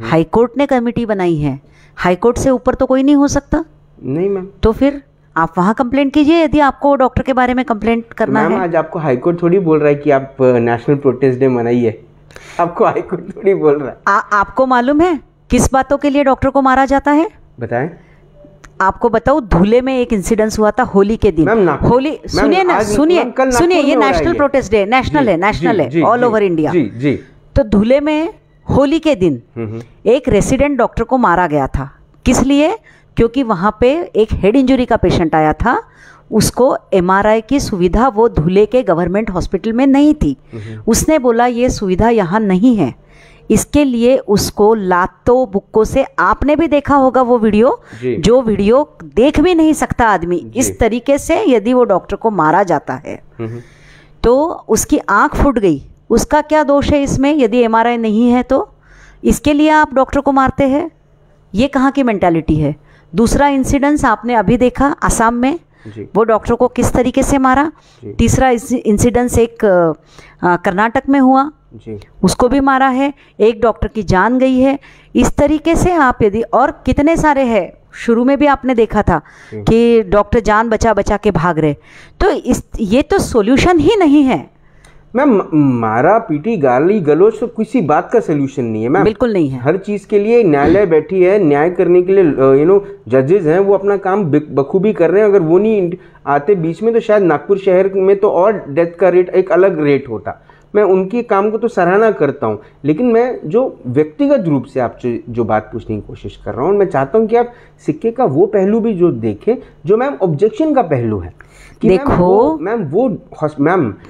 हाईकोर्ट ने कमेटी बनाई है, हाईकोर्ट से ऊपर तो कोई नहीं हो सकता। नहीं मैम, तो फिर आप वहाँ कंप्लेंट कीजिए यदि आपको डॉक्टर के बारे में कंप्लेंट करना है। मैम आज आपको हाईकोर्ट थोड़ी बोल रहा है कि आप नेशनल प्रोटेस्ट डे मनाइए, आपको हाईकोर्ट थोड़ी बोल रहा है। आपको मालूम है किस बातों के लिए डॉक्टर को मारा जाता है? बताएं। आपको बताओ, धुले में एक इंसिडेंस हुआ था होली के दिन। होली सुनिए ना, सुनिए, ये नेशनल प्रोटेस्ट डे, नेशनल है ऑल ओवर इंडिया। तो धुले में होली के दिन एक रेसिडेंट डॉक्टर को मारा गया था। किस लिए? क्योंकि वहां पे एक हेड इंजरी का पेशेंट आया था, उसको एमआरआई की सुविधा वो धुले के गवर्नमेंट हॉस्पिटल में नहीं थी। उसने बोला ये सुविधा यहाँ नहीं है, इसके लिए उसको लातों बुक्कों से, आपने भी देखा होगा वो वीडियो, जो वीडियो देख भी नहीं सकता आदमी, इस तरीके से यदि वो डॉक्टर को मारा जाता है तो उसकी आंख फूट गई, उसका क्या दोष है इसमें? यदि एमआरआई नहीं है तो इसके लिए आप डॉक्टर को मारते हैं, ये कहाँ की मेंटालिटी है? दूसरा इंसिडेंस आपने अभी देखा असम में, वो डॉक्टर को किस तरीके से मारा। तीसरा इंसिडेंस एक कर्नाटक में हुआ, उसको भी मारा है, एक डॉक्टर की जान गई है। इस तरीके से आप यदि, और कितने सारे हैं, शुरू में भी आपने देखा था कि डॉक्टर जान बचा बचा के भाग रहे। तो ये तो सॉल्यूशन ही नहीं है मैम। मारा पीटी गाली गलौज तो किसी बात का सलूशन नहीं है मैम, बिल्कुल नहीं है। हर चीज़ के लिए न्यायालय बैठी है, न्याय करने के लिए जजेस हैं, वो अपना काम बखूबी कर रहे हैं। अगर वो नहीं आते बीच में तो शायद नागपुर शहर में तो और डेथ का रेट एक अलग रेट होता। मैं उनके काम को तो सराहना करता हूँ, लेकिन मैं जो व्यक्तिगत रूप से आपसे जो बात पूछने की कोशिश कर रहा हूँ, मैं चाहता हूँ कि आप सिक्के का वो पहलू भी जो देखें जो मैम ऑब्जेक्शन का पहलू है कि देखो मैम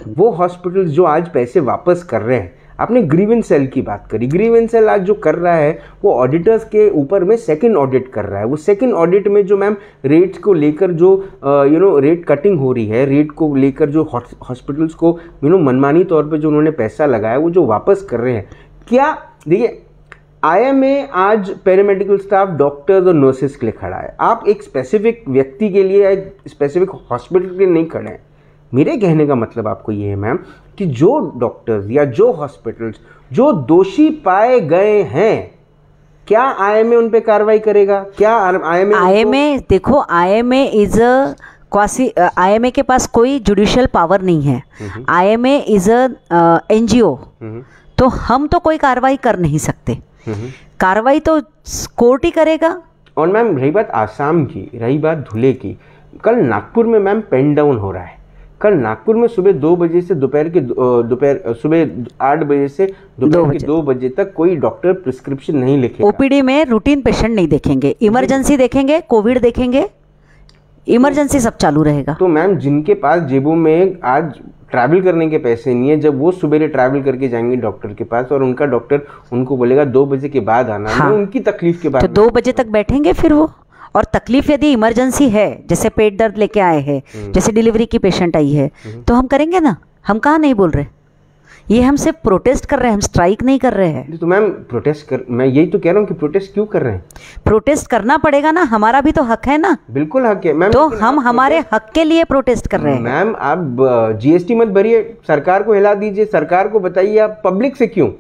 वो हॉस्पिटल्स जो आज पैसे वापस कर रहे हैं, आपने ग्रीवेंस सेल की बात करी, ग्रीवेंस सेल आज जो कर रहा है वो ऑडिटर्स के ऊपर में सेकंड ऑडिट कर रहा है। वो सेकंड ऑडिट में जो मैम रेट्स को लेकर जो रेट कटिंग हो रही है, रेट को लेकर जो हॉस्पिटल्स को मनमानी तौर पे जो उन्होंने पैसा लगाया वो जो वापस कर रहे हैं। क्या देखिए, IMA आज पैरामेडिकल स्टाफ, डॉक्टर्स और नर्सेस के लिए खड़ा है। आप एक स्पेसिफिक व्यक्ति के लिए, एक स्पेसिफिक हॉस्पिटल के लिए नहीं खड़े हैं। मेरे कहने का मतलब आपको ये है मैम कि जो डॉक्टर्स या जो हॉस्पिटल्स जो दोषी पाए गए हैं, क्या IMA उन पे कार्रवाई करेगा? क्या IMA देखो, IMA के पास कोई जुडिशियल पावर नहीं है। IMA इज अ NGO, तो हम तो कोई कार्रवाई कर नहीं सकते। कार्रवाई तो कोर्ट ही करेगा। और मैम रही बात आसाम की, रही बात धुले की, कल नागपुर में मैम पेन डाउन हो रहा है। कल नागपुर में सुबह 2 बजे से सुबह 8 बजे से दोपहर के 2 बजे तक कोई डॉक्टर प्रिस्क्रिप्शन नहीं लिखेगा। OPD में रूटीन पेशेंट नहीं देखेंगे, इमरजेंसी देखेंगे, कोविड देखेंगे, इमरजेंसी सब चालू रहेगा। तो मैम जिनके पास जेबों में आज ट्रैवल करने के पैसे नहीं है, जब वो सुबह ट्रैवल करके जाएंगे डॉक्टर के पास और उनका डॉक्टर उनको बोलेगा 2 बजे के बाद आना, हाँ, उनकी तकलीफ के बाद तो 2 बजे तक बैठेंगे फिर वो। और तकलीफ यदि इमरजेंसी है, जैसे पेट दर्द लेके आए हैं, जैसे डिलीवरी की पेशेंट आई है, तो हम करेंगे ना। हम कहाँ नहीं बोल रहे, ये हम सिर्फ प्रोटेस्ट कर रहे हैं, हम स्ट्राइक नहीं कर रहे हैं। तो मैम मैं यही तो कह रहा हूँ कि प्रोटेस्ट क्यों कर रहे हैं? प्रोटेस्ट करना पड़ेगा ना, हमारा भी तो हक है ना। बिल्कुल हक है मैम, तो हम हमारे हक के लिए प्रोटेस्ट कर रहे हैं। मैम आप GST मत भरिए, सरकार को हिला दीजिए, सरकार को बताइए आप पब्लिक से क्यों?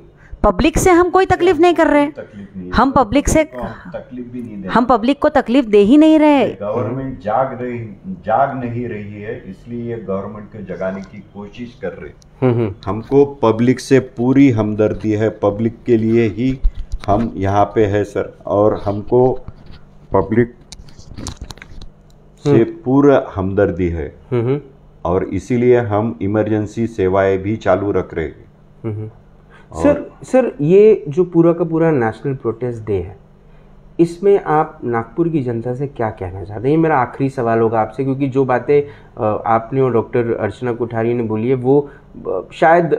पब्लिक से हम कोई तकलीफ नहीं कर रहे हैं, हम पब्लिक से तकलीफ भी नहीं दे, हम पब्लिक को तकलीफ दे ही नहीं रहे। गवर्नमेंट जाग नहीं रही है, इसलिए गवर्नमेंट को जगाने की कोशिश कर रहे। हमको पब्लिक से पूरी हमदर्दी है, पब्लिक के लिए ही हम यहाँ पे है सर, और हमको पब्लिक से पूरा हमदर्दी है, और इसीलिए हम इमरजेंसी सेवाएं भी चालू रख रहे हैं। सर ये जो पूरा का पूरा नेशनल प्रोटेस्ट डे है, इसमें आप नागपुर की जनता से क्या कहना चाहते हैं? ये मेरा आखिरी सवाल होगा आपसे, क्योंकि जो बातें आपने और डॉक्टर अर्चना कोठारी ने बोली है वो शायद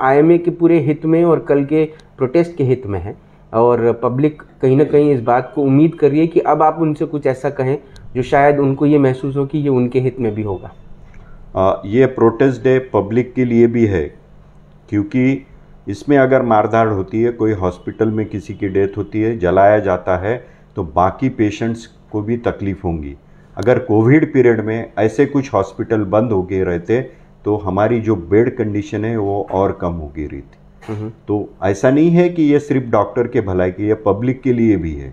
IMA के पूरे हित में और कल के प्रोटेस्ट के हित में है, और पब्लिक कहीं ना कहीं इस बात को उम्मीद कर रही है कि अब आप उनसे कुछ ऐसा कहें जो शायद उनको ये महसूस हो कि ये उनके हित में भी होगा। ये प्रोटेस्ट डे पब्लिक के लिए भी है, क्योंकि इसमें अगर मारधाड़ होती है, कोई हॉस्पिटल में किसी की डेथ होती है, जलाया जाता है, तो बाकी पेशेंट्स को भी तकलीफ होंगी। अगर कोविड पीरियड में ऐसे कुछ हॉस्पिटल बंद हो गए रहते तो हमारी जो बेड कंडीशन है वो और कम हो गई रहती। तो ऐसा नहीं है कि ये सिर्फ डॉक्टर के भलाई की, ये पब्लिक के लिए भी है,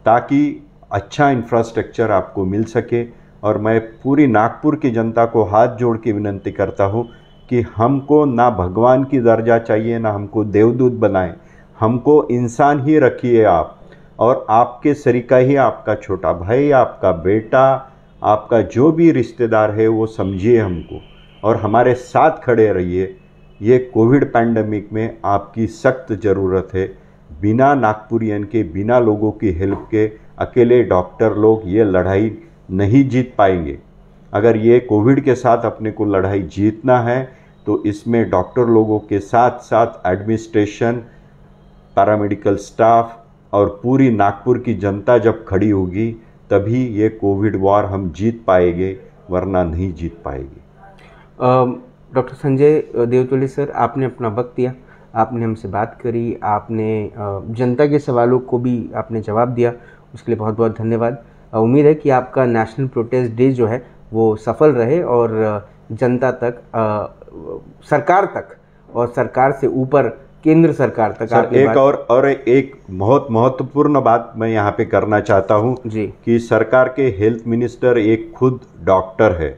ताकि अच्छा इंफ्रास्ट्रक्चर आपको मिल सके। और मैं पूरी नागपुर की जनता को हाथ जोड़ के विनंती करता हूँ कि हमको ना भगवान की दर्जा चाहिए, ना हमको देवदूत बनाएं, हमको इंसान ही रखिए आप, और आपके सरीका ही आपका छोटा भाई, आपका बेटा, आपका जो भी रिश्तेदार है वो समझिए हमको, और हमारे साथ खड़े रहिए। ये कोविड पैंडमिक में आपकी सख्त ज़रूरत है। बिना नागपुरियन के, बिना लोगों की हेल्प के अकेले डॉक्टर लोग ये लड़ाई नहीं जीत पाएंगे। अगर ये कोविड के साथ अपने को लड़ाई जीतना है तो इसमें डॉक्टर लोगों के साथ साथ एडमिनिस्ट्रेशन, पैरामेडिकल स्टाफ और पूरी नागपुर की जनता जब खड़ी होगी तभी ये कोविड वॉर हम जीत पाएंगे, वरना नहीं जीत पाएंगे। डॉक्टर संजय देवतोले सर, आपने अपना वक्त दिया, आपने हमसे बात करी, आपने जनता के सवालों को भी आपने जवाब दिया, उसके लिए बहुत बहुत धन्यवाद। उम्मीद है कि आपका नेशनल प्रोटेस्ट डे जो है वो सफल रहे और जनता तक, सरकार तक और सरकार से ऊपर केंद्र सरकार तक। सर, एक बहुत महत्वपूर्ण बात मैं यहाँ पे करना चाहता हूँ जी, कि सरकार के हेल्थ मिनिस्टर एक खुद डॉक्टर है,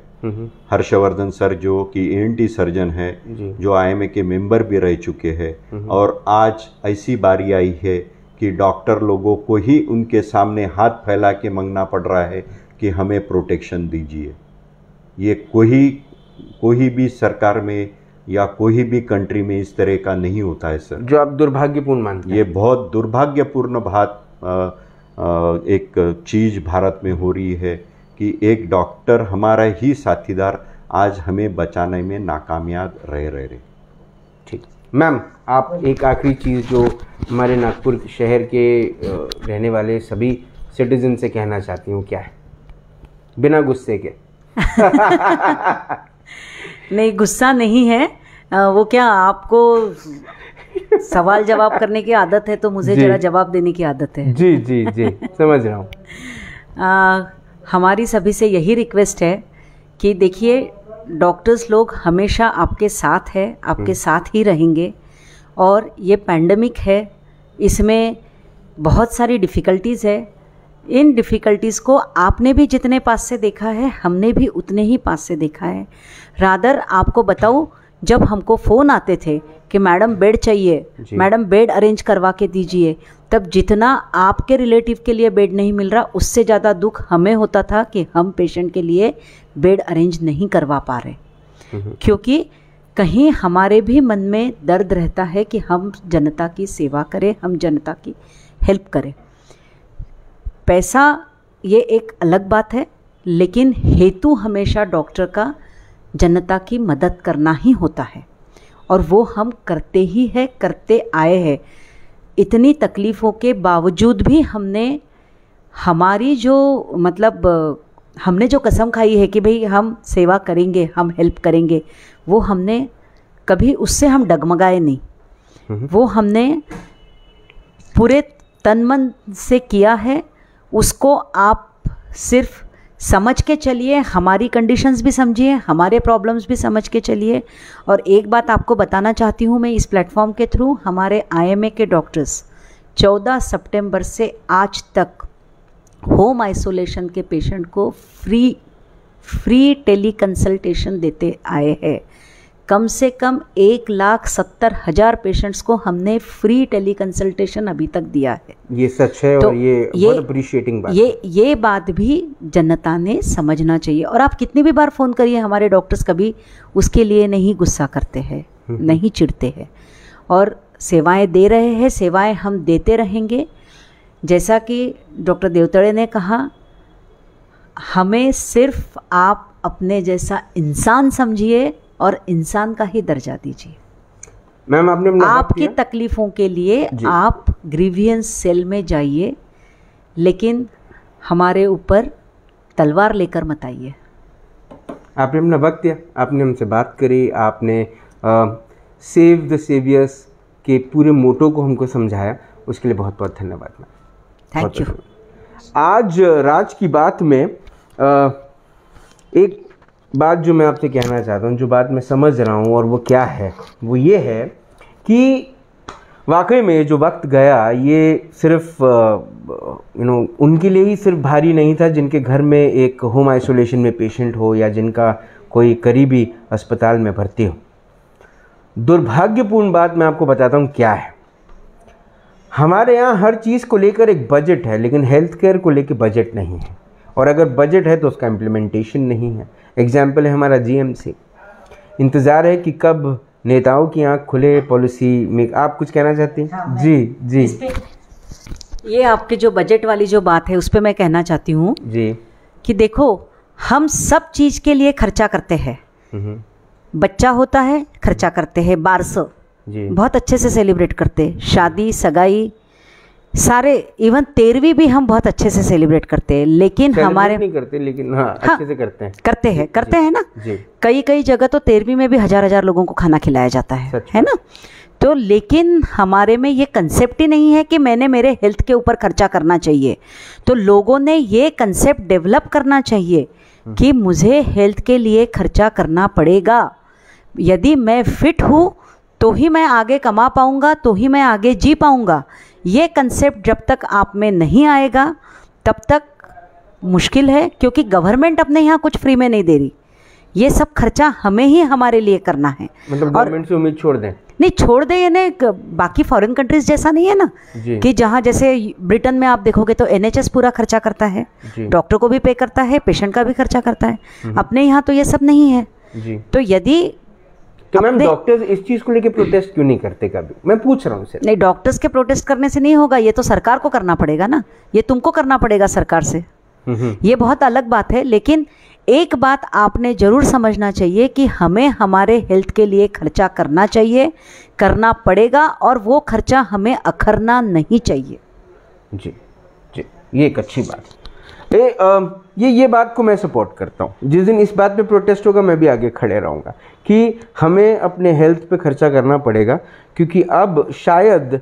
हर्षवर्धन सर, जो कि ENT सर्जन है, जो IMA के मेंबर भी रह चुके हैं, और आज ऐसी बारी आई है कि डॉक्टर लोगों को ही उनके सामने हाथ फैला के मांगना पड़ रहा है कि हमें प्रोटेक्शन दीजिए। ये कोई भी सरकार में या कोई भी कंट्री में इस तरह का नहीं होता है सर, जो आप दुर्भाग्यपूर्ण मानते हैं। ये बहुत दुर्भाग्यपूर्ण बात एक चीज़ भारत में हो रही है कि एक डॉक्टर, हमारा ही साथीदार, आज हमें बचाने में नाकामयाब रहे। ठीक मैम, आप एक आखिरी चीज़ जो हमारे नागपुर शहर के रहने वाले सभी सिटीजन से कहना चाहती हूँ, क्या है, बिना गुस्से के? नहीं, गुस्सा नहीं है, वो क्या आपको सवाल जवाब करने की आदत है तो मुझे जरा जवाब देने की आदत है। जी जी जी, समझ रहा हूँ। हमारी सभी से यही रिक्वेस्ट है कि देखिए, डॉक्टर्स लोग हमेशा आपके साथ है, आपके साथ ही रहेंगे, और ये पैंडेमिक है, इसमें बहुत सारी डिफ़िकल्टीज़ है। इन डिफ़िकल्टीज़ को आपने भी जितने पास से देखा है, हमने भी उतने ही पास से देखा है। रादर आपको बताऊँ, जब हमको फ़ोन आते थे कि मैडम बेड चाहिए, मैडम बेड अरेंज करवा के दीजिए, तब जितना आपके रिलेटिव के लिए बेड नहीं मिल रहा, उससे ज़्यादा दुख हमें होता था कि हम पेशेंट के लिए बेड अरेंज नहीं करवा पा रहे, क्योंकि कहीं हमारे भी मन में दर्द रहता है कि हम जनता की सेवा करें, हम जनता की हेल्प करें। पैसा ये एक अलग बात है, लेकिन हेतु हमेशा डॉक्टर का जनता की मदद करना ही होता है, और वो हम करते ही है, करते आए हैं। इतनी तकलीफ़ों के बावजूद भी हमने हमारी जो हमने जो कसम खाई है कि भाई हम सेवा करेंगे, हम हेल्प करेंगे, वो हमने कभी, उससे हम डगमगाए नहीं। वो हमने पूरे तन मन से किया है। उसको आप सिर्फ समझ के चलिए, हमारी कंडीशंस भी समझिए, हमारे प्रॉब्लम्स भी समझ के चलिए। और एक बात आपको बताना चाहती हूँ मैं इस प्लेटफॉर्म के थ्रू, हमारे IMA के डॉक्टर्स 14 सितंबर से आज तक होम आइसोलेशन के पेशेंट को फ्री टेली कंसल्टेशन देते आए हैं। कम से कम 1,70,000 पेशेंट्स को हमने फ्री टेली कंसल्टेशन अभी तक दिया है। ये सच है, तो और ये बहुत अप्रिशिएटिंग बात है। ये बात भी जनता ने समझना चाहिए। और आप कितनी भी बार फ़ोन करिए, हमारे डॉक्टर्स कभी उसके लिए नहीं गुस्सा करते हैं, नहीं चिढ़ते हैं, और सेवाएं दे रहे हैं, सेवाएं हम देते रहेंगे। जैसा कि डॉक्टर देवतोले ने कहा, हमें सिर्फ आप अपने जैसा इंसान समझिए और इंसान का ही दर्जा दीजिए। मैम, आपने आपकी तकलीफ़ों के लिए आप ग्रीवियंस सेल में जाइए, लेकिन हमारे ऊपर तलवार लेकर मत आइए। आपने अपना वक्त दिया, आपने हमसे बात करी, आपने सेव द सेवियर्स के पूरे मोटो को हमको समझाया, उसके लिए बहुत बहुत धन्यवाद मैम। Thank you. आज राज की बात में एक बात जो मैं आपसे कहना चाहता हूँ, जो बात मैं समझ रहा हूँ, और वो क्या है, वो ये है कि वाकई में जो वक्त गया, ये सिर्फ उनके लिए ही सिर्फ भारी नहीं था जिनके घर में एक होम आइसोलेशन में पेशेंट हो या जिनका कोई करीबी अस्पताल में भर्ती हो। दुर्भाग्यपूर्ण बात मैं आपको बताता हूँ क्या है। हमारे यहाँ हर चीज़ को लेकर एक बजट है, लेकिन हेल्थ केयर को लेकर बजट नहीं है, और अगर बजट है तो उसका इम्प्लीमेंटेशन नहीं है। एग्जाम्पल है हमारा GMC। इंतज़ार है कि कब नेताओं की आंख खुले पॉलिसी में। आप कुछ कहना चाहती हैं? हाँ, जी। ये आपके जो बजट वाली जो बात है, उस पर मैं कहना चाहती हूँ जी कि देखो, हम सब चीज़ के लिए खर्चा करते हैं। बच्चा होता है, खर्चा करते हैं, 1200 बहुत अच्छे से सेलिब्रेट करते हैं, शादी सगाई सारे इवन 13वीं भी हम बहुत अच्छे से सेलिब्रेट करते हैं, लेकिन हमारे नहीं करते, लेकिन हाँ अच्छे से करते हैं, करते हैं ना जी। कई जगह तो 13वीं में भी हजार लोगों को खाना खिलाया जाता है ना। तो लेकिन हमारे में ये कंसेप्ट ही नहीं है कि मैंने मेरे हेल्थ के ऊपर खर्चा करना चाहिए। तो लोगों ने ये कंसेप्ट डेवलप करना चाहिए कि मुझे हेल्थ के लिए खर्चा करना पड़ेगा। यदि मैं फिट हूँ तो ही मैं आगे कमा पाऊँगा, तो ही मैं आगे जी पाऊँगा। ये कंसेप्ट जब तक आप में नहीं आएगा तब तक मुश्किल है, क्योंकि गवर्नमेंट अपने यहाँ कुछ फ्री में नहीं दे रही। ये सब खर्चा हमें ही हमारे लिए करना है। मतलब गवर्नमेंट से उम्मीद छोड़ दें? नहीं छोड़ दे, ये नहीं, बाकी फॉरेन कंट्रीज जैसा नहीं है ना कि जहाँ जैसे ब्रिटेन में आप देखोगे तो NHS पूरा खर्चा करता है, डॉक्टर को भी पे करता है, पेशेंट का भी खर्चा करता है। अपने यहाँ तो ये सब नहीं है जी। तो यदि तो मैम डॉक्टर्स इस चीज को लेके प्रोटेस्ट क्यों नहीं करते? कभी मैं पूछ रहा हूँ सर। नहीं, डॉक्टर्स के प्रोटेस्ट करने से नहीं होगा, ये तो सरकार को करना पड़ेगा ना, ये तुमको करना पड़ेगा सरकार से। ये बहुत अलग बात है। लेकिन एक बात आपने जरूर समझना चाहिए कि हमें हमारे हेल्थ के लिए खर्चा करना चाहिए, करना पड़ेगा, और वो खर्चा हमें अखरना नहीं चाहिए। जी जी, ये एक अच्छी बात। ये बात को मैं सपोर्ट करता हूँ। जिस दिन इस बात पे प्रोटेस्ट होगा मैं भी आगे खड़े रहूँगा कि हमें अपने हेल्थ पे खर्चा करना पड़ेगा, क्योंकि अब शायद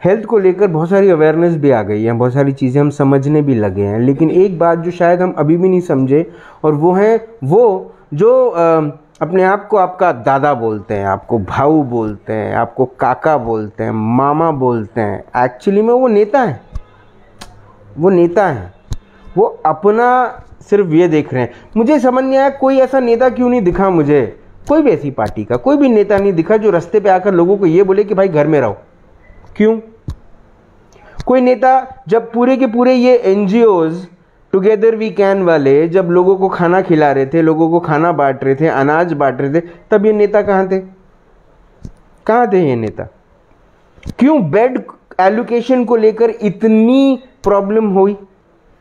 हेल्थ को लेकर बहुत सारी अवेयरनेस भी आ गई है, बहुत सारी चीज़ें हम समझने भी लगे हैं। लेकिन एक बात जो शायद हम अभी भी नहीं समझे, और वो है वो जो अपने आप को आपका दादा बोलते हैं, आपको भाऊ बोलते हैं, आपको काका बोलते हैं, मामा बोलते हैं, एक्चुअली में वो नेता हैं। वो नेता हैं, वो अपना सिर्फ ये देख रहे हैं। मुझे समझ नहीं आया कोई ऐसा नेता क्यों नहीं दिखा मुझे, कोई भी ऐसी पार्टी का कोई भी नेता नहीं दिखा जो रास्ते पे आकर लोगों को ये बोले कि भाई घर में रहो। क्यों? कोई नेता जब पूरे के पूरे ये NGOs टुगेदर वी कैन वाले जब लोगों को खाना खिला रहे थे, लोगों को खाना बांट रहे थे, अनाज बांट रहे थे, तब ये नेता कहाँ थे? कहाँ थे ये नेता? क्यों बेड एलोकेशन को लेकर इतनी प्रॉब्लम हुई?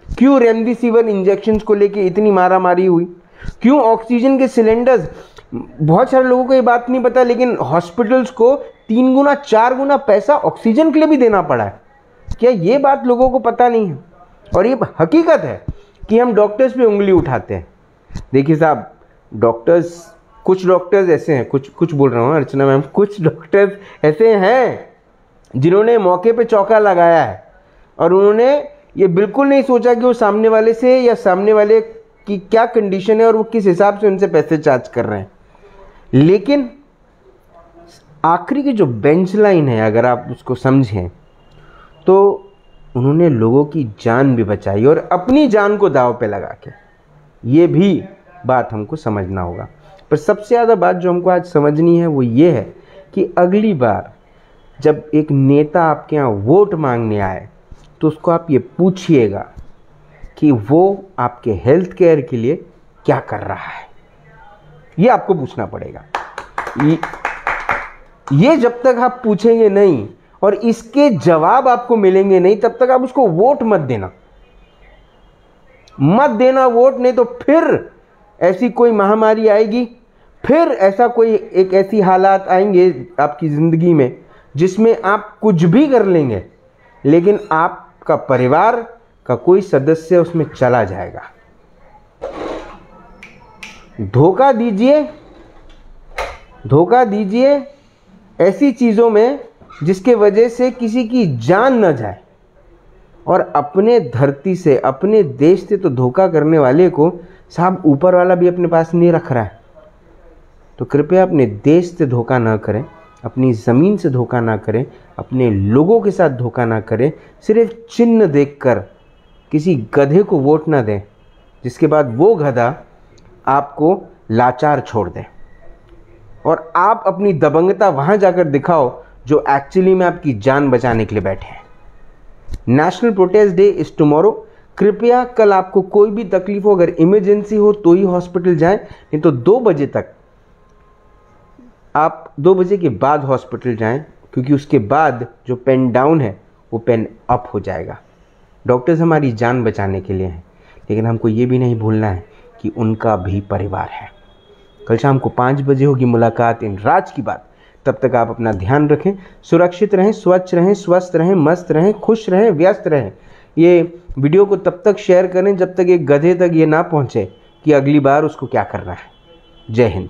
क्यों रेमडेसिविर इंजेक्शंस को लेकर इतनी मारामारी हुई? क्यों ऑक्सीजन के सिलेंडर्स? बहुत सारे लोगों को ये बात नहीं पता, लेकिन हॉस्पिटल्स को 3 गुना 4 गुना पैसा ऑक्सीजन के लिए भी देना पड़ा है। क्या ये बात लोगों को पता नहीं है? और ये हकीकत है कि हम डॉक्टर्स पे उंगली उठाते हैं। देखिए साहब, कुछ डॉक्टर्स ऐसे हैं, कुछ बोल रहा हूँ अर्चना मैम, कुछ डॉक्टर्स ऐसे हैं जिन्होंने मौके पे चौका लगाया है, और उन्होंने ये बिल्कुल नहीं सोचा कि वो सामने वाले से या सामने वाले की क्या कंडीशन है और वो किस हिसाब से उनसे पैसे चार्ज कर रहे हैं। लेकिन आखिरी की जो बेंच लाइन है, अगर आप उसको समझें तो उन्होंने लोगों की जान भी बचाई, और अपनी जान को दांव पे लगा के। ये भी बात हमको समझना होगा। पर सबसे ज़्यादा बात जो हमको आज समझनी है वो ये है कि अगली बार जब एक नेता आपके यहाँ वोट मांगने आए तो उसको आप ये पूछिएगा कि वो आपके हेल्थ केयर के लिए क्या कर रहा है। ये आपको पूछना पड़ेगा। ये जब तक आप पूछेंगे नहीं और इसके जवाब आपको मिलेंगे नहीं, तब तक आप उसको वोट मत देना वोट। नहीं तो फिर ऐसी कोई महामारी आएगी, फिर ऐसी हालात आएंगे आपकी ज़िंदगी में जिसमें आप कुछ भी कर लेंगे, लेकिन आपका परिवार का कोई सदस्य उसमें चला जाएगा। धोखा दीजिए ऐसी चीज़ों में जिसके वजह से किसी की जान न जाए। और अपने धरती से, अपने देश से तो धोखा करने वाले को साहब ऊपर वाला भी अपने पास नहीं रख रहा है। तो कृपया अपने देश से धोखा ना करें, अपनी ज़मीन से धोखा ना करें, अपने लोगों के साथ धोखा ना करें। सिर्फ चिन्ह देखकर किसी गधे को वोट ना दें, जिसके बाद वो गधा आपको लाचार छोड़ दे और आप अपनी दबंगता वहाँ जाकर दिखाओ जो एक्चुअली में आपकी जान बचाने के लिए बैठे हैं। National protest day is tomorrow. कृपया कल आपको कोई भी तकलीफ हो, अगर इमरजेंसी हो तो ही हॉस्पिटल जाएं, नहीं तो 2 बजे तक आप 2 बजे के बाद हॉस्पिटल जाएं, क्योंकि उसके बाद जो पेन डाउन है वो पेन अप हो जाएगा। डॉक्टर्स हमारी जान बचाने के लिए हैं, लेकिन हमको ये भी नहीं भूलना है कि उनका भी परिवार है। कल शाम को 5 बजे होगी मुलाकात इन राज की बात तब तक आप अपना ध्यान रखें, सुरक्षित रहें, स्वच्छ रहें, स्वस्थ रहें, मस्त रहें, खुश रहें, व्यस्त रहें। ये वीडियो को तब तक शेयर करें जब तक एक गधे तक ये ना पहुँचे कि अगली बार उसको क्या करना है। जय हिंद।